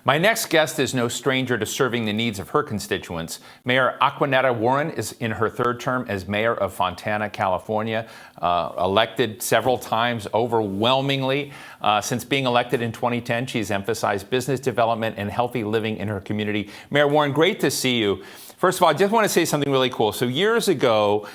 My next guest is no stranger to serving the needs of her constituents. Mayor Acquanetta Warren is in her third term as mayor of Fontana, California, elected several times overwhelmingly. Since being elected in 2010, she's emphasized business development and healthy living in her community. Mayor Warren, great to see you. First of all, I just want to say something really cool. So years ago,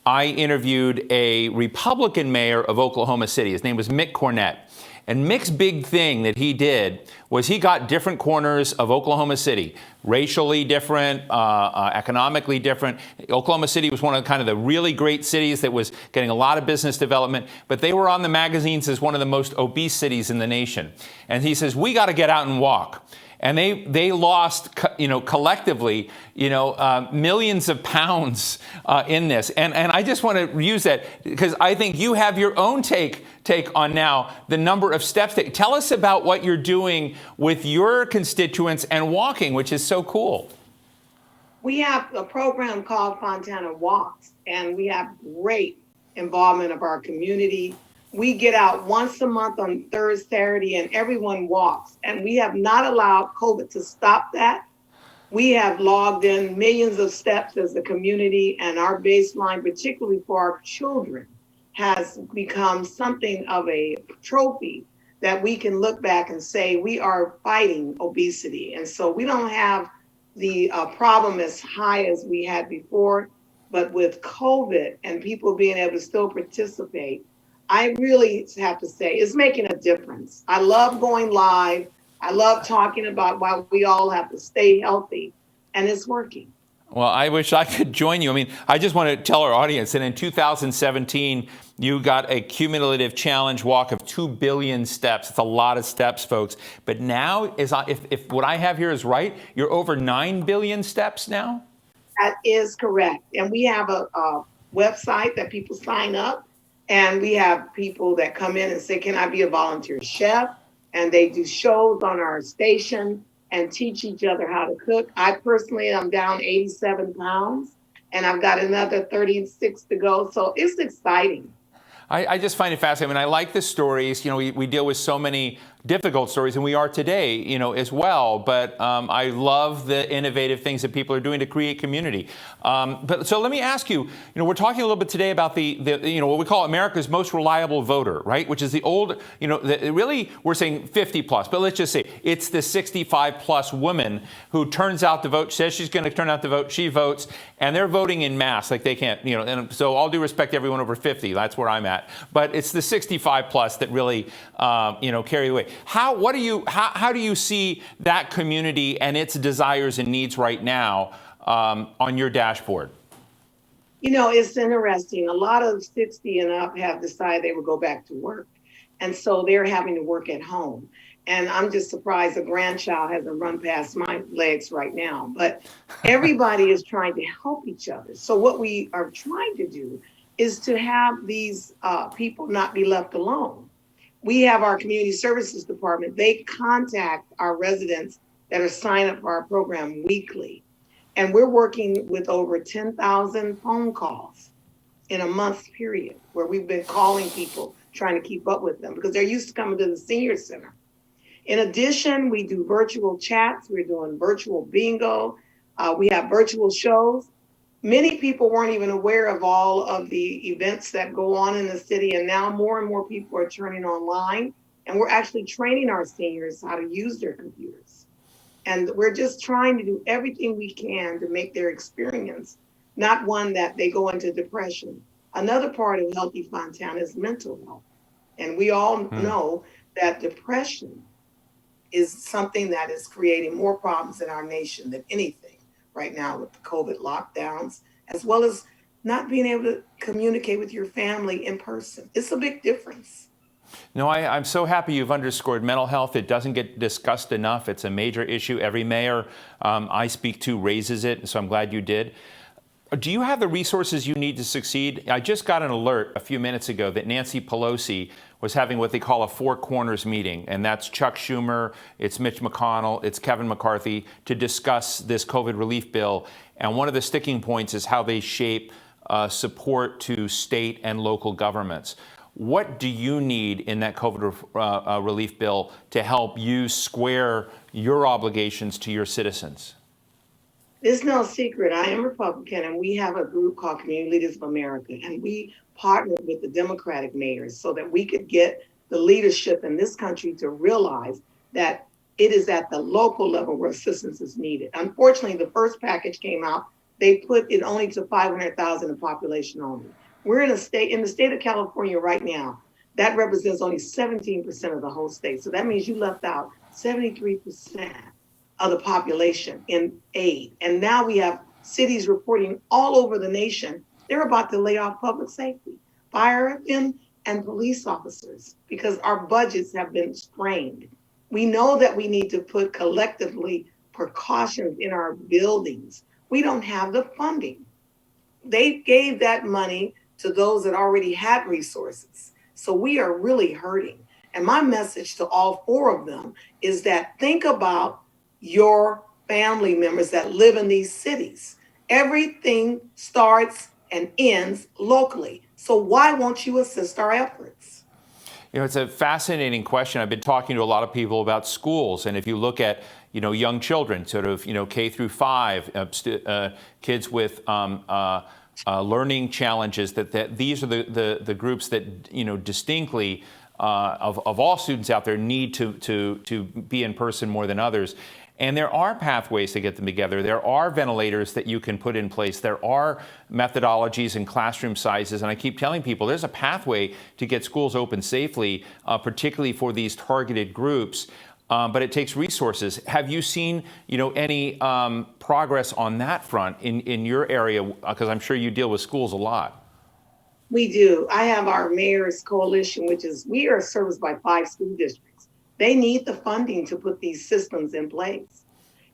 I interviewed a Republican mayor of Oklahoma City. His name was Mick Cornett. And Mick's big thing that he did was he got different corners of Oklahoma City, racially different, economically different. Oklahoma City was one of kind of the really great cities that was getting a lot of business development, but they were on the magazines as one of the most obese cities in the nation. And he says, we got to get out and walk. And they lost, collectively, millions of pounds in this. And I just want to use that because I think you have your own take on now the number of steps. Tell us about what you're doing with your constituents and walking, which is so cool. We have a program called Fontana Walks, and we have great involvement of our community. We get out once a month on third Saturday and everyone walks. And we have not allowed COVID to stop that. We have logged in millions of steps as a community, and our baseline, particularly for our children, has become something of a trophy that we can look back and say we are fighting obesity. And so we don't have the problem as high as we had before, but with COVID and people being able to still participate, I really have to say it's making a difference. I love going live. I love talking about why we all have to stay healthy, and it's working. Well, I wish I could join you. I mean, I just want to tell our audience that in 2017, you got a cumulative challenge walk of 2 billion steps. It's a lot of steps, folks. But now, if what I have here is right, you're over 9 billion steps now? That is correct. And we have a website that people sign up. And we have people that come in and say, can I be a volunteer chef? And they do shows on our station and teach each other how to cook. I personally am down 87 pounds and I've got another 36 to go. So it's exciting. I just find it fascinating. I mean, I like the stories. We deal with so many difficult stories, and we are today, as well. But I love the innovative things that people are doing to create community. But so let me ask you. We're talking a little bit today about the what we call America's most reliable voter, right? Which is the old, really we're saying 50 plus, but let's just say it's the 65 plus woman who turns out to vote, says she's going to turn out to vote, she votes, and they're voting in mass, like they can't, And so all due respect to everyone over 50, that's where I'm at. But it's the 65 plus that really, carry the way. How do you see that community and its desires and needs right now on your dashboard? It's interesting. A lot of 60 and up have decided they will go back to work. And so they're having to work at home. And I'm just surprised a grandchild hasn't run past my legs right now. But everybody is trying to help each other. So what we are trying to do is to have these people not be left alone. We have our community services department. They contact our residents that are signed up for our program weekly. And we're working with over 10,000 phone calls in a month period where we've been calling people, trying to keep up with them because they're used to coming to the senior center. In addition, we do virtual chats. We're doing virtual bingo. We have virtual shows. Many people weren't even aware of all of the events that go on in the city. And now more and more people are turning online. And we're actually training our seniors how to use their computers. And we're just trying to do everything we can to make their experience not one that they go into depression. Another part of Healthy Fontana is mental health. And we all know that depression is something that is creating more problems in our nation than anything right now with the COVID lockdowns, as well as not being able to communicate with your family in person. It's a big difference. No, I'm so happy you've underscored mental health. It doesn't get discussed enough. It's a major issue. Every mayor I speak to raises it, so I'm glad you did. Do you have the resources you need to succeed? I just got an alert a few minutes ago that Nancy Pelosi was having what they call a Four Corners meeting, and that's Chuck Schumer, it's Mitch McConnell, it's Kevin McCarthy, to discuss this COVID relief bill. And one of the sticking points is how they shape support to state and local governments. What do you need in that COVID relief bill to help you square your obligations to your citizens? It's no secret. I am Republican, and we have a group called Community Leaders of America, and we partnered with the Democratic mayors so that we could get the leadership in this country to realize that it is at the local level where assistance is needed. Unfortunately, the first package came out, they put it only to 500,000 in population only. We're in the state of California right now. That represents only 17% of the whole state. So that means you left out 73% of the population in aid. And now we have cities reporting all over the nation, they're about to lay off public safety, firemen and police officers, because our budgets have been strained. We know that we need to put collectively precautions in our buildings. We don't have the funding. They gave that money to those that already had resources. So we are really hurting. And my message to all four of them is that think about your family members that live in these cities. Everything starts and ends locally. So why won't you assist our efforts? You know, it's a fascinating question. I've been talking to a lot of people about schools, and if you look at, young children, sort of, K through 5, kids with learning challenges, that these are the groups that, distinctly of all students out there need to be in person more than others. And there are pathways to get them together. There are ventilators that you can put in place. There are methodologies and classroom sizes. And I keep telling people there's a pathway to get schools open safely, particularly for these targeted groups. But it takes resources. Have you seen, any progress on that front in your area? Because I'm sure you deal with schools a lot. We do. I have our mayor's coalition, we are serviced by 5 school districts. They need the funding to put these systems in place.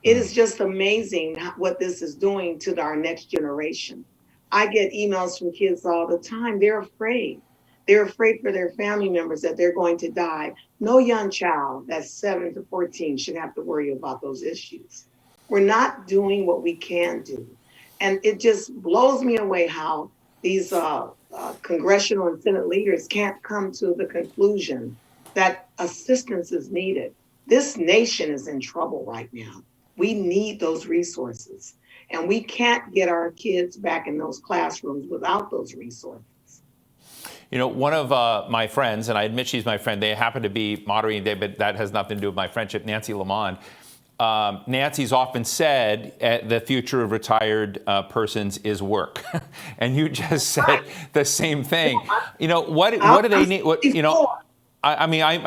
It is just amazing what this is doing to our next generation. I get emails from kids all the time. They're afraid. They're afraid for their family members that they're going to die. No young child that's 7 to 14 should have to worry about those issues. We're not doing what we can do. And it just blows me away how these congressional and Senate leaders can't come to the conclusion that assistance is needed. This nation is in trouble right now. We need those resources. And we can't get our kids back in those classrooms without those resources. One of my friends, and I admit she's my friend, they happen to be moderating today, but that has nothing to do with my friendship, Nancy Lamond. Nancy's often said the future of retired persons is work. And you just said the same thing. What do they need?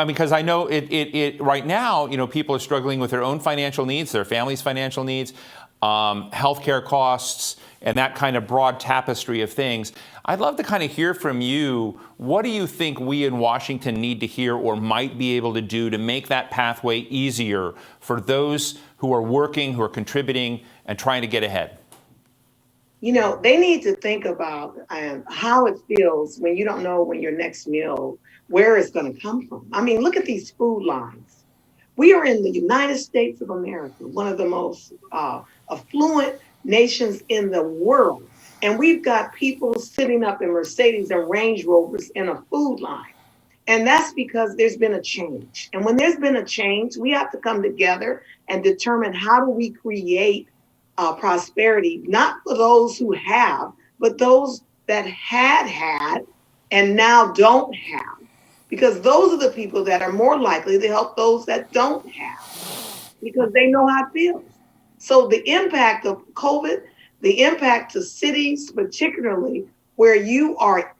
Because I know it right now, people are struggling with their own financial needs, their family's financial needs, healthcare costs, and that kind of broad tapestry of things. I'd love to kind of hear from you. What do you think we in Washington need to hear or might be able to do to make that pathway easier for those who are working, who are contributing, and trying to get ahead? They need to think about how it feels when you don't know when your next meal, where it's going to come from. I mean, look at these food lines. We are in the United States of America, one of the most affluent nations in the world. And we've got people sitting up in Mercedes and Range Rovers in a food line. And that's because there's been a change. And when there's been a change, we have to come together and determine how do we create prosperity, not for those who have, but those that had and now don't have. Because those are the people that are more likely to help those that don't have, because they know how it feels. So the impact of COVID, the impact to cities, particularly where you are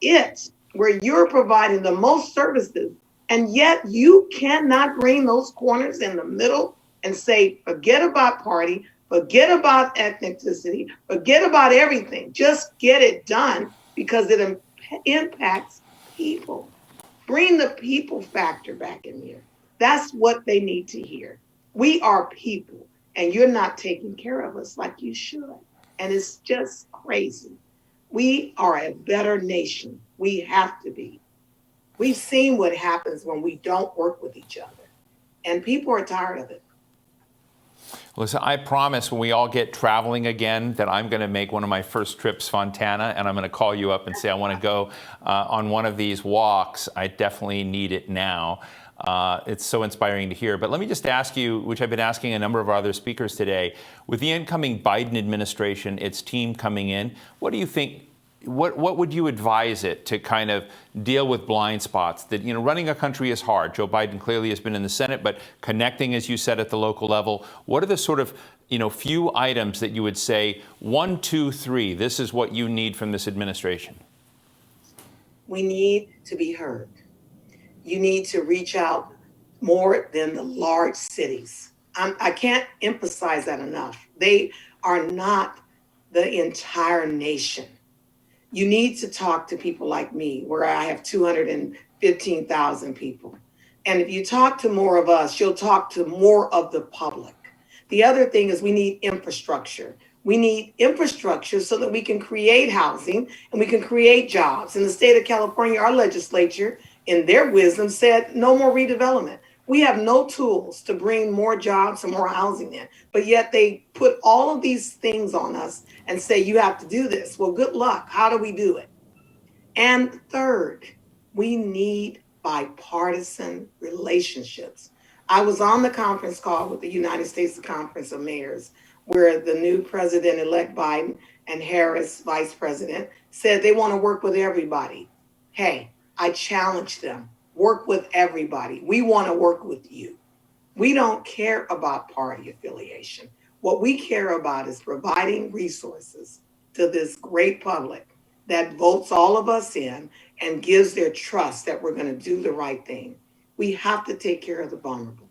where you're providing the most services, and yet you cannot bring those corners in the middle and say, forget about party, forget about ethnicity, forget about everything. Just get it done because it impacts people. Bring the people factor back in here. That's what they need to hear. We are people, and you're not taking care of us like you should. And it's just crazy. We are a better nation. We have to be. We've seen what happens when we don't work with each other, and people are tired of it. Listen, I promise when we all get traveling again that I'm going to make one of my first trips Fontana, and I'm going to call you up and say I want to go on one of these walks. I definitely need it now. It's so inspiring to hear. But let me just ask you, which I've been asking a number of our other speakers today, with the incoming Biden administration, its team coming in, what do you think? What would you advise it to kind of deal with blind spots? That, you know, running a country is hard. Joe Biden clearly has been in the Senate, but connecting, as you said, at the local level. What are the sort of, you know, few items that you would say, 1, 2, 3, this is what you need from this administration? We need to be heard. You need to reach out more than the large cities. I can't emphasize that enough. They are not the entire nation. You need to talk to people like me, where I have 215,000 people. And if you talk to more of us, you'll talk to more of the public. The other thing is we need infrastructure. We need infrastructure so that we can create housing and we can create jobs. In the state of California, our legislature, in their wisdom, said no more redevelopment. We have no tools to bring more jobs and more housing in, but yet they put all of these things on us and say, you have to do this. Well, good luck. How do we do it? And third, we need bipartisan relationships. I was on the conference call with the United States Conference of Mayors, where the new President-elect Biden and Harris, Vice President, said they want to work with everybody. Hey, I challenge them. Work with everybody. We want to work with you. We don't care about party affiliation. What we care about is providing resources to this great public that votes all of us in and gives their trust that we're going to do the right thing. We have to take care of the vulnerable.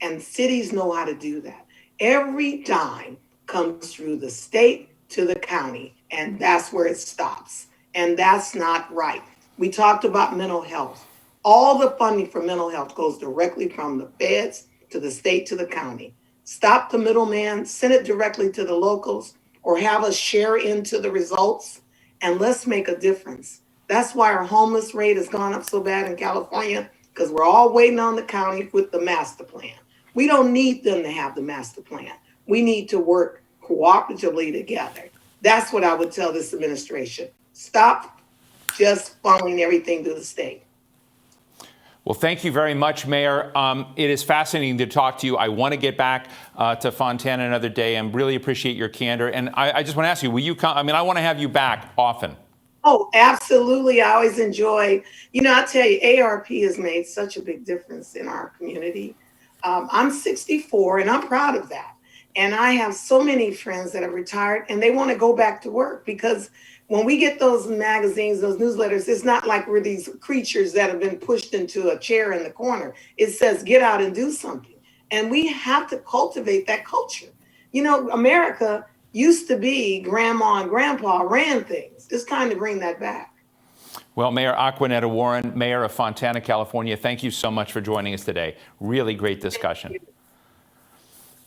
And cities know how to do that. Every dime comes through the state to the county, and that's where it stops. And that's not right. We talked about mental health. All the funding for mental health goes directly from the feds to the state to the county. Stop the middleman, send it directly to the locals, or have us share into the results, and let's make a difference. That's why our homeless rate has gone up so bad in California, because we're all waiting on the county with the master plan. We don't need them to have the master plan. We need to work cooperatively together. That's what I would tell this administration. Stop just funneling everything to the state. Well, thank you very much, Mayor. It is fascinating to talk to you. I want to get back to Fontana another day and really appreciate your candor. And I just want to ask you, will you come? I mean, I want to have you back often. Oh, absolutely. I always enjoy, I tell you, ARP has made such a big difference in our community. I'm 64 and I'm proud of that. And I have so many friends that have retired and they want to go back to work, because when we get those magazines, those newsletters, it's not like we're these creatures that have been pushed into a chair in the corner. It says, get out and do something. And we have to cultivate that culture. America used to be grandma and grandpa ran things. It's time to bring that back. Well, Mayor Acquanetta Warren, Mayor of Fontana, California, thank you so much for joining us today. Really great discussion.